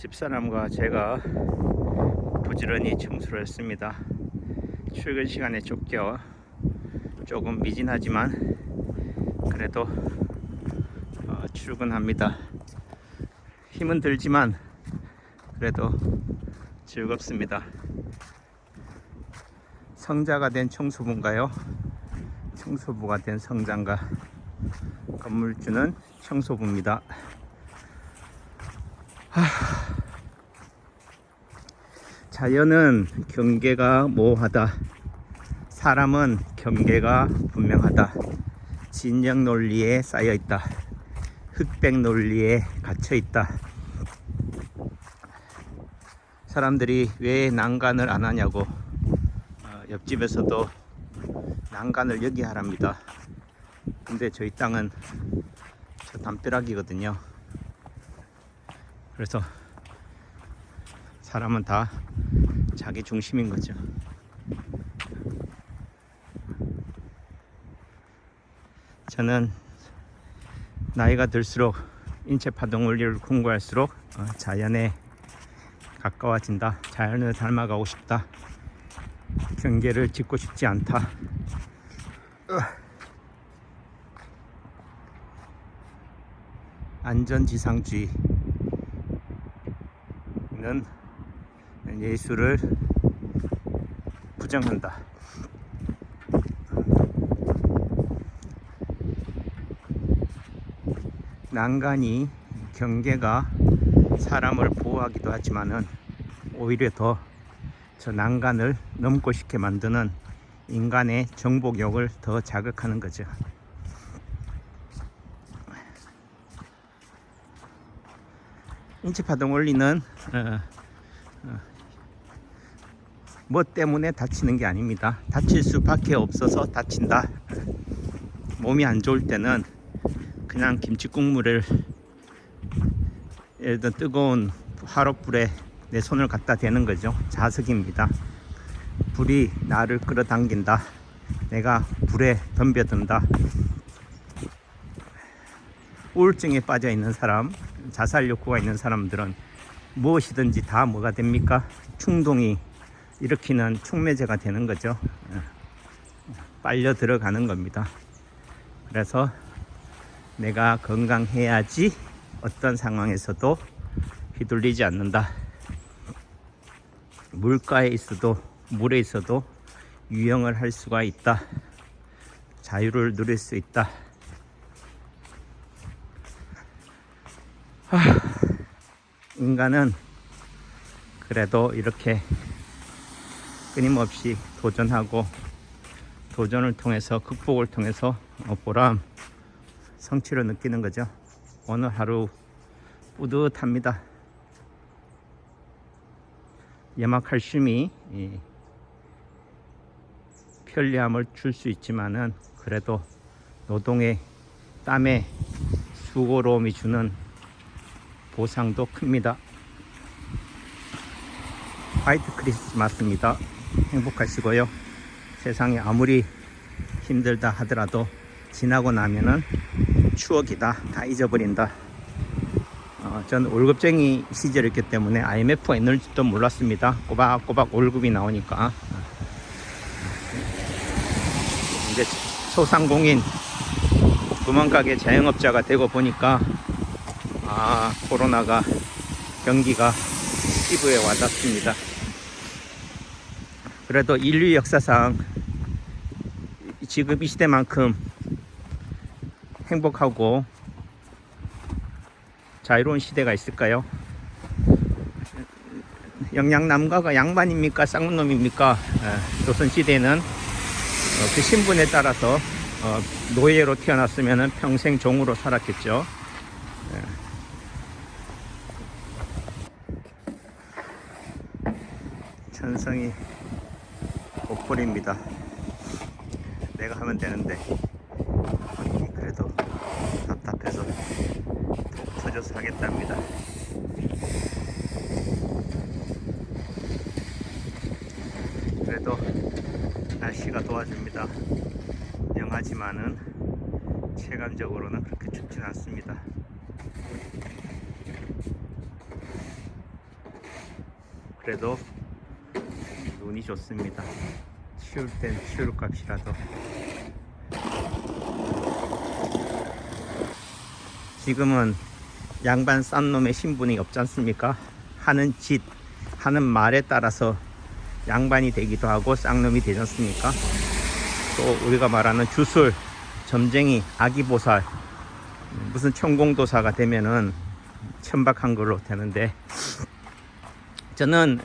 집사람과 제가 부지런히 청소를 했습니다. 출근 시간에 쫓겨 조금 미진하지만 그래도 출근합니다. 힘은 들지만 그래도 즐겁습니다. 성자가 된 청소부인가요? 청소부가 된 성자인가? 건물주는 청소부입니다. 자연은 경계가 모호하다. 사람은 경계가 분명하다. 진영 논리에 쌓여 있다. 흑백 논리에 갇혀 있다. 사람들이 왜 난간을 안 하냐고 옆집에서도 난간을 여기 하랍니다. 근데 저희 땅은 저 담벼락이거든요. 그래서 사람은 다 자기 중심인 거죠. 저는 나이가 들수록 인체 파동 원리를 공부할수록 자연에 가까워진다. 자연을 닮아가고 싶다. 경계를 짓고 싶지 않다. 안전지상주의는 예술을 부정한다. 난간이 경계가 사람을 보호하기도 하지만은 오히려 더 저 난간을 넘고 싶게 만드는 인간의 정복욕을 더 자극하는 거죠. 인체파동 원리는 뭐 때문에 다치는 게 아닙니다. 다칠 수밖에 없어서 다친다. 몸이 안 좋을 때는 그냥 김치국물을 예를 들어 뜨거운 화롯불에 내 손을 갖다 대는 거죠. 자석입니다. 불이 나를 끌어당긴다. 내가 불에 덤벼든다. 우울증에 빠져 있는 사람, 자살 욕구가 있는 사람들은 무엇이든지 다 뭐가 됩니까? 충동이 일으키는 촉매제가 되는 거죠. 빨려 들어가는 겁니다. 그래서 내가 건강해야지 어떤 상황에서도 휘둘리지 않는다. 물가에 있어도 물에 있어도 유영을 할 수가 있다. 자유를 누릴 수 있다. 인간은 그래도 이렇게 끊임없이 도전하고 도전을 통해서 극복을 통해서 보람, 성취를 느끼는 거죠. 오늘 하루 뿌듯합니다. 염화칼슘이 편리함을 줄 수 있지만은 그래도 노동의 땀의 수고로움이 주는 보상도 큽니다. 화이트 크리스마스입니다. 행복하시고요. 세상이 아무리 힘들다 하더라도 지나고 나면은 추억이다. 다 잊어버린다. 전 월급쟁이 시절이었기 때문에 IMF가 있는지도 몰랐습니다. 꼬박꼬박 월급이 나오니까. 이제 소상공인 구멍가게 자영업자가 되고 보니까 코로나가 경기가 피부에 와닿습니다. 그래도 인류 역사상 지금 이 시대만큼 행복하고 자유로운 시대가 있을까요? 영양남가가 양반입니까? 쌍문놈입니까? 조선시대는 그 신분에 따라서 노예로 태어났으면 평생 종으로 살았겠죠. 천성이 목포입니다. 내가 하면 되는데 그래도 답답해서 톡 터져서 하겠답니다. 그래도 날씨가 도와줍니다. 영하지만은 체감적으로는 그렇게 춥진 않습니다. 그래도 눈이 좋습니다. 치울 땐 치울 값이라도. 지금은 양반 싼 놈의 신분이 없지 않습니까? 하는 짓, 하는 말에 따라서 양반이 되기도 하고 쌍놈이 되지 않습니까? 또 우리가 말하는 주술, 점쟁이, 아기보살, 무슨 천공도사가 되면은 천박한 걸로 되는데, 저는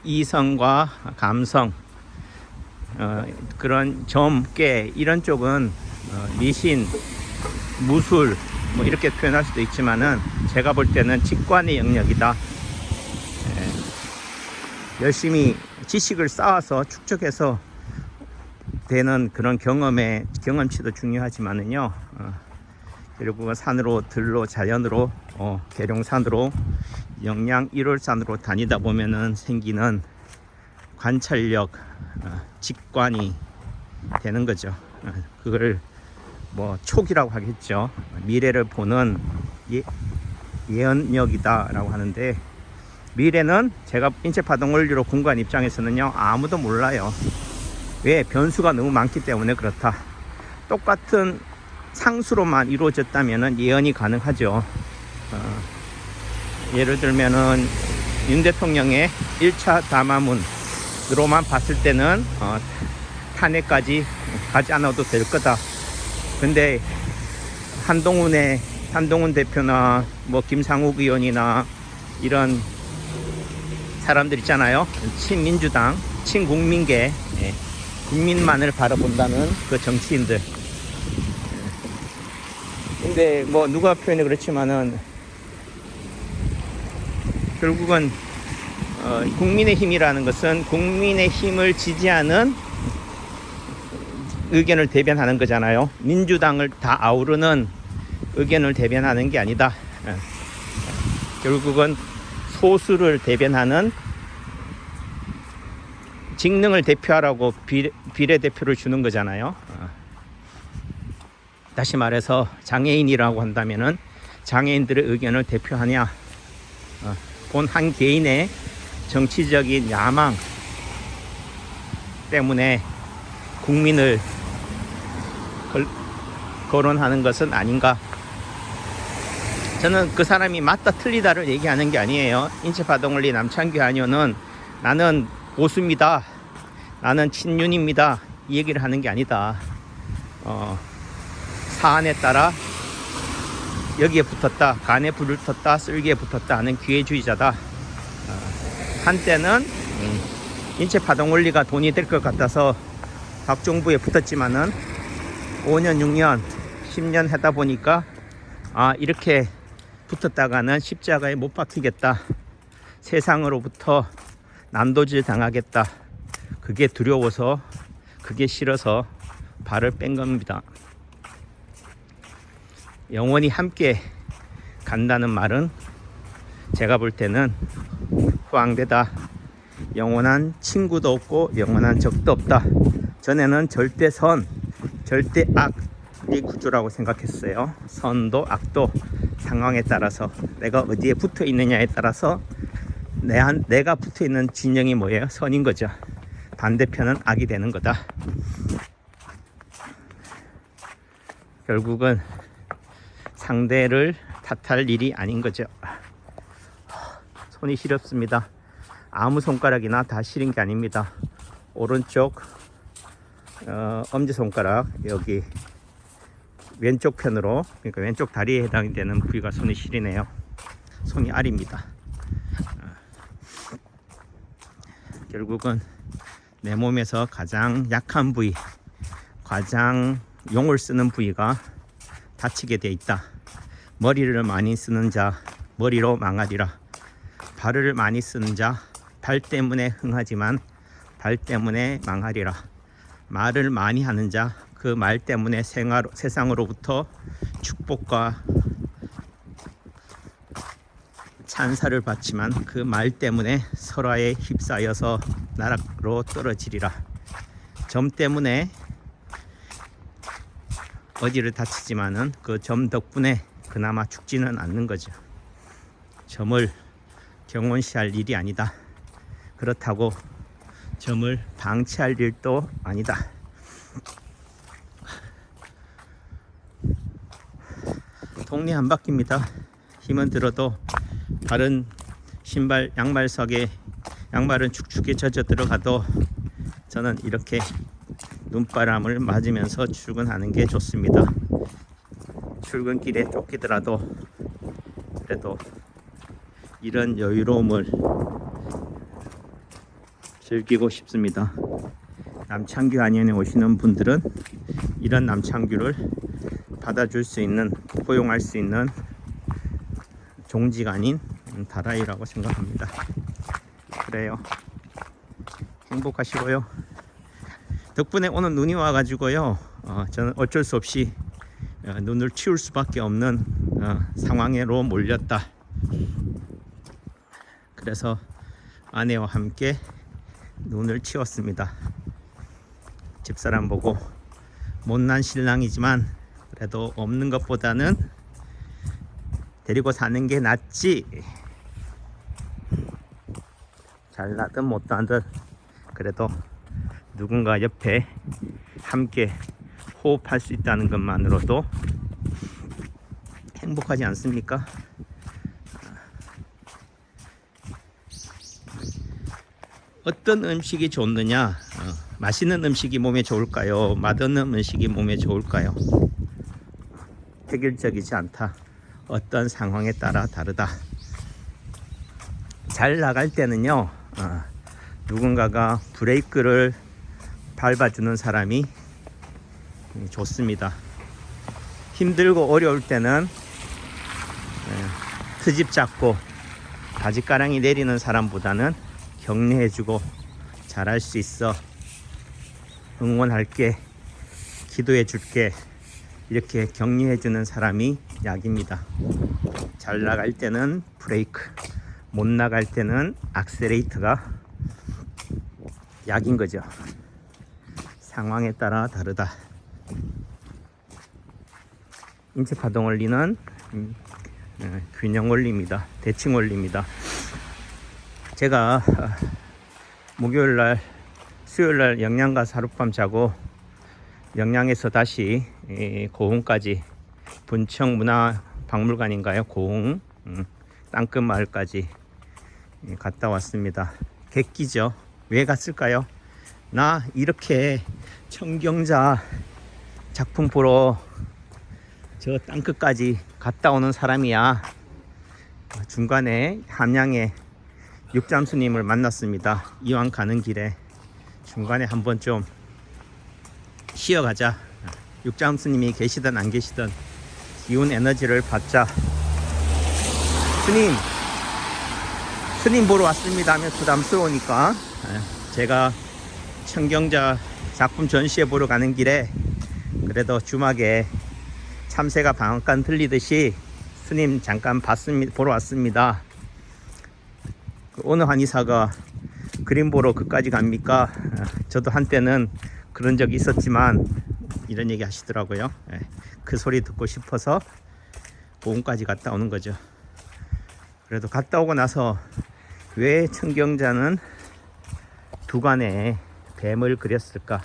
이성과 감성, 그런 점괘 이런 쪽은 미신, 무술 뭐 이렇게 표현할 수도 있지만은 제가 볼 때는 직관의 영역이다. 열심히 지식을 쌓아서 축적해서 되는 그런 경험치도 중요하지만은요, 결국은 산으로 들로 자연으로 계룡산으로 영양 1월산으로 다니다 보면은 생기는 관찰력, 직관이 되는 거죠. 그걸 뭐 촉이라고 하겠죠. 미래를 보는 예언력이다 라고 하는데, 미래는 제가 인체파동 원리로 공부한 입장에서는요, 아무도 몰라요. 왜? 변수가 너무 많기 때문에 그렇다. 똑같은 상수로만 이루어졌다면 예언이 가능하죠. 예를 들면은 윤 대통령의 1차 담화문으로만 봤을 때는 탄핵까지 가지 않아도 될 거다. 근데 한동훈 대표나 뭐 김상욱 의원이나 이런 사람들 있잖아요. 친민주당, 친국민계, 국민만을 바라본다는 그 정치인들. 근데 뭐 누가 표현해 그렇지만은 결국은 국민의 힘이라는 것은 국민의 힘을 지지하는 의견을 대변하는 거잖아요. 민주당을 다 아우르는 의견을 대변하는 게 아니다. 결국은 소수를 대변하는, 직능을 대표하라고 비례대표를 주는 거잖아요. 다시 말해서 장애인이라고 한다면은 장애인들의 의견을 대표하냐, 본 한 개인의 정치적인 야망 때문에 국민을 거론하는 것은 아닌가. 저는 그 사람이 맞다 틀리다를 얘기하는 게 아니에요. 인체파동원리 남창규 한의원은 나는 보수입니다, 나는 친윤입니다, 이 얘기를 하는 게 아니다. 사안에 따라 여기에 붙었다, 간에 불을 텄다, 쓸개에 붙었다 하는 기회주의자다. 한때는 인체파동원리가 돈이 될 것 같아서 박정부에 붙었지만은 5년, 6년, 10년 하다 보니까 이렇게 붙었다가는 십자가에 못 박히겠다, 세상으로부터 난도질 당하겠다, 그게 두려워서, 그게 싫어서 발을 뺀 겁니다. 영원히 함께 간다는 말은 제가 볼 때는 후황되다. 영원한 친구도 없고 영원한 적도 없다. 전에는 절대선, 절대악의 구조라고 생각했어요. 선도 악도 상황에 따라서, 내가 어디에 붙어 있느냐에 따라서 내가 붙어 있는 진영이 뭐예요? 선인 거죠. 반대편은 악이 되는 거다. 결국은 상대를 탓할 일이 아닌 거죠. 손이 시렵습니다. 아무 손가락이나 다 시린 게 아닙니다. 오른쪽 엄지손가락, 여기 왼쪽 편으로, 그러니까 왼쪽 다리에 해당이 되는 부위가 손이 시리네요. 손이 아립니다. 결국은 내 몸에서 가장 약한 부위, 가장 용을 쓰는 부위가 다치게 돼 있다. 머리를 많이 쓰는 자 머리로 망하리라. 발을 많이 쓰는 자 발 때문에 흥하지만 발 때문에 망하리라. 말을 많이 하는 자 그 말 때문에 세상으로부터 축복과 찬사를 받지만 그 말 때문에 설화에 휩싸여서 나락으로 떨어지리라. 점 때문에 어디를 다치지만은 그 점 덕분에 그나마 죽지는 않는 거죠. 점을 경원시할 일이 아니다. 그렇다고 점을 방치할 일도 아니다. 동네 한 바퀴입니다. 힘은 들어도 발은 신발 양말석에 양말은 축축히 젖어 들어가도 저는 이렇게 눈바람을 맞으면서 출근하는 게 좋습니다. 출근길에 쫓기더라도 그래도 이런 여유로움을 즐기고 싶습니다. 남창규 안연에 오시는 분들은 이런 남창규를 받아줄 수 있는, 포용할 수 있는 종지가 아닌 다라이라고 생각합니다. 그래요. 행복하시고요. 덕분에 오늘 눈이 와가지고요. 저는 어쩔 수 없이 눈을 치울 수밖에 없는 상황으로 몰렸다. 그래서 아내와 함께 눈을 치웠습니다. 집사람 보고 못난 신랑이지만 그래도 없는 것보다는 데리고 사는 게 낫지. 잘나든 못나든 그래도 누군가 옆에 함께 호흡할 수 있다는 것만으로도 행복하지 않습니까? 어떤 음식이 좋느냐? 맛있는 음식이 몸에 좋을까요? 맛없는 음식이 몸에 좋을까요? 획일적이지 않다. 어떤 상황에 따라 다르다. 잘 나갈 때는요, 누군가가 브레이크를 밟아주는 사람이 좋습니다. 힘들고 어려울 때는 트집 잡고 바지가랑이 내리는 사람보다는 격려해주고 잘할 수 있어, 응원할게, 기도해줄게, 이렇게 격려해주는 사람이 약입니다. 잘 나갈 때는 브레이크, 못 나갈 때는 악셀레이터가 약인 거죠. 상황에 따라 다르다. 인체파동 원리는 균형 원리입니다. 대칭 원리입니다. 제가 목요일날, 수요일날 영양 가서 하룻밤 자고 영양에서 다시 고흥까지, 분청 문화박물관인가요? 고흥 땅끝 마을까지 갔다 왔습니다. 객기죠. 왜 갔을까요? 나 이렇게 청경자 작품 보러 저 땅끝까지 갔다 오는 사람이야. 중간에 함양에 육잠스님을 만났습니다. 이왕 가는 길에 중간에 한번 좀 쉬어가자. 육잠스님이 계시든 안 계시든 기운 에너지를 받자. 스님 보러 왔습니다 하면 부담스러우니까 제가 청경자 작품 전시회 보러 가는 길에 그래도 주막에 참새가 방앗간 들리듯이 스님 잠깐 보러 왔습니다. 어느 한의사가 그림 보러 그까지 갑니까? 저도 한때는 그런 적이 있었지만 이런 얘기 하시더라고요. 그 소리 듣고 싶어서 고흥까지 갔다 오는 거죠. 그래도 갔다 오고 나서 왜 청경자는 두관에 뱀을 그렸을까?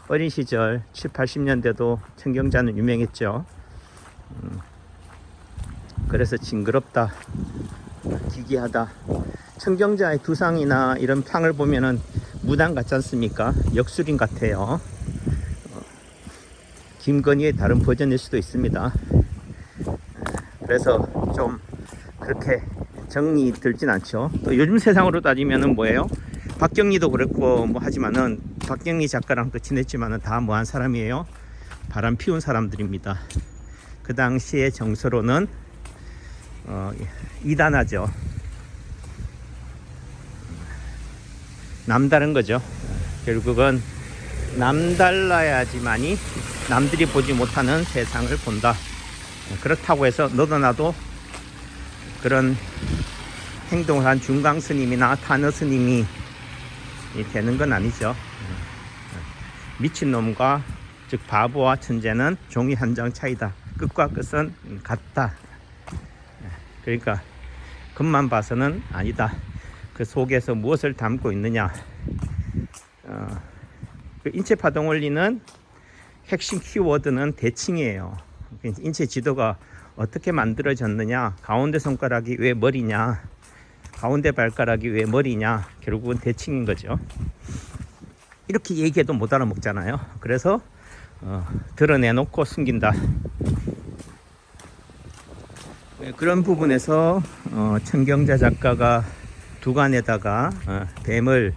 어린 시절 7, 80년대도 청경자는 유명했죠. 그래서 징그럽다, 기괴하다. 청경자의 두상이나 이런 팡을 보면은 무당 같지 않습니까? 역술인 같아요. 김건희의 다른 버전일 수도 있습니다. 그래서 좀 그렇게 정이 들진 않죠. 또 요즘 세상으로 따지면은 뭐예요? 박경리도 그랬고 뭐 하지만은 박경리 작가랑 또 친했지만은 다 뭐한 사람이에요? 바람 피운 사람들입니다. 그 당시의 정서로는 이단하죠. 남다른 거죠. 결국은 남달라야지만이 남들이 보지 못하는 세상을 본다. 그렇다고 해서 너도 나도 그런 행동을 한 중강 스님이나 탄어 스님이 되는 건 아니죠. 미친놈과 즉 바보와 천재는 종이 한 장 차이다. 끝과 끝은 같다. 그러니까 겉만 봐서는 아니다. 그 속에서 무엇을 담고 있느냐. 그 인체 파동 원리는 핵심 키워드는 대칭이에요. 인체 지도가 어떻게 만들어졌느냐, 가운데 손가락이 왜 머리냐, 가운데 발가락이 왜 머리냐, 결국은 대칭인 거죠. 이렇게 얘기해도 못 알아먹잖아요. 그래서 드러내놓고 숨긴다. 그런 부분에서 청경자 작가가 두관에다가 뱀을,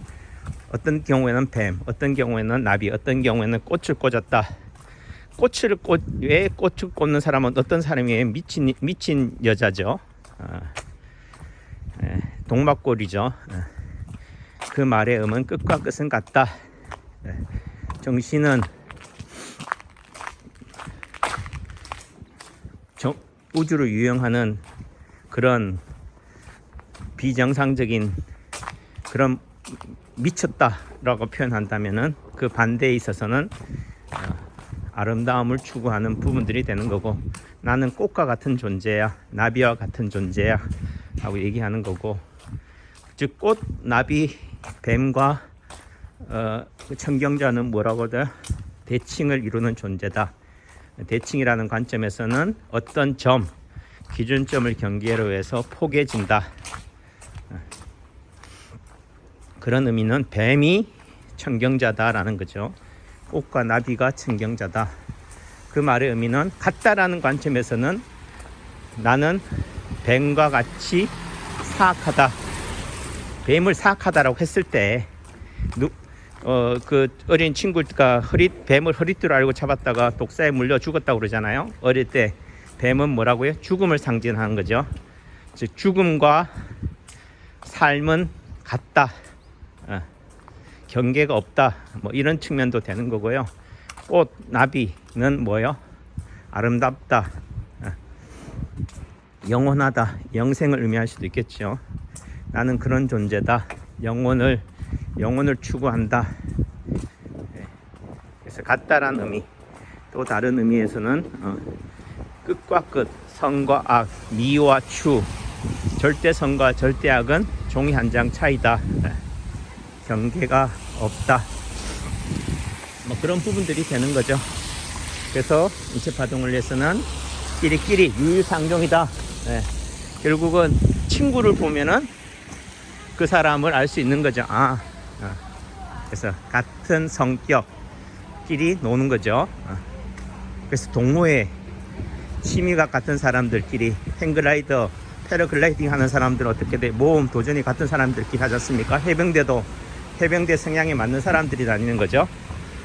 어떤 경우에는 뱀, 어떤 경우에는 나비, 어떤 경우에는 꽃을 꽂았다. 왜 꽃을 꽂는 사람은 어떤 사람이에요? 미친 여자죠. 동막골이죠. 그 말의 음은 끝과 끝은 같다. 정신은 우주로 유영하는 그런 비정상적인 그런 미쳤다라고 표현한다면은 그 반대에 있어서는 아름다움을 추구하는 부분들이 되는 거고, 나는 꽃과 같은 존재야, 나비와 같은 존재야 하고 얘기하는 거고, 즉 꽃, 나비, 뱀과 청경자는 뭐라고 하죠? 대칭을 이루는 존재다. 대칭이라는 관점에서는 어떤 점, 기준점을 경계로 해서 포개진다. 그런 의미는 뱀이 청경자다라는 거죠. 꽃과 나비가 청경자다. 그 말의 의미는 같다라는 관점에서는 나는 뱀과 같이 사악하다. 뱀을 사악하다라고 했을 때 그 어린 친구가 뱀을 허리띠로 알고 잡았다가 독사에 물려 죽었다고 그러잖아요. 어릴 때 뱀은 뭐라고요? 죽음을 상징하는 거죠. 즉 죽음과 삶은 같다. 경계가 없다. 뭐 이런 측면도 되는 거고요. 꽃, 나비는 뭐요? 아름답다. 영원하다. 영생을 의미할 수도 있겠죠. 나는 그런 존재다. 영혼을 추구한다. 그래서 같다란 의미. 또 다른 의미에서는 끝과 끝, 선과 악, 미와 추, 절대 선과 절대 악은 종이 한 장 차이다. 경계가 없다. 뭐 그런 부분들이 되는 거죠. 그래서 인체 파동 원리에서는 끼리끼리 유유상종이다. 결국은 친구를 보면은 그 사람을 알 수 있는 거죠. 그래서 같은 성격끼리 노는 거죠. 그래서 동호회, 취미가 같은 사람들끼리, 행글라이더, 패러글라이딩 하는 사람들은 어떻게 돼? 모험, 도전이 같은 사람들끼리 하지 않습니까? 해병대도 해병대 성향에 맞는 사람들이 다니는 거죠.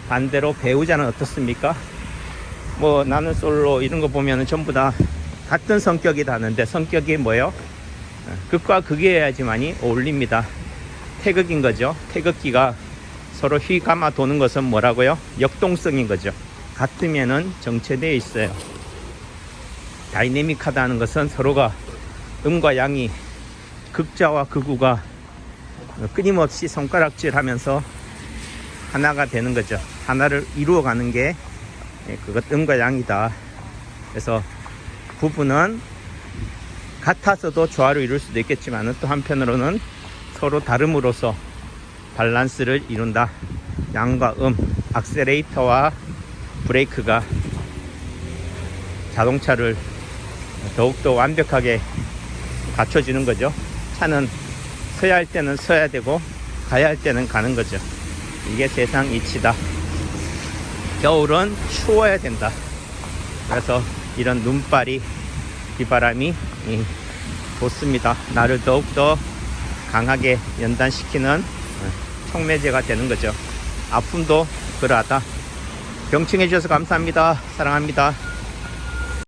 반대로 배우자는 어떻습니까? 뭐 나는 솔로 이런 거 보면은 전부 다 같은 성격이 다는데, 성격이 뭐예요? 극과 극이어야지만이 어울립니다. 태극인 거죠. 태극기가 서로 휘 감아 도는 것은 뭐라고요? 역동성인 거죠. 같으면은 정체되어 있어요. 다이내믹하다는 것은 서로가 음과 양이, 극자와 극우가 끊임없이 손가락질 하면서 하나가 되는 거죠. 하나를 이루어가는 게 그것 음과 양이다. 그래서 부부는 같아서도 조화를 이룰 수도 있겠지만 또 한편으로는 서로 다름으로써 밸런스를 이룬다. 양과 악셀레이터와 브레이크가 자동차를 더욱더 완벽하게 갖춰지는 거죠. 차는 서야 할 때는 서야 되고 가야 할 때는 가는 거죠. 이게 세상 이치다. 겨울은 추워야 된다. 그래서 이런 눈발이, 비바람이 좋습니다. 나를 더욱더 강하게 연단시키는 촉매제가 되는 거죠. 아픔도 그러하다. 경청해 주셔서 감사합니다. 사랑합니다.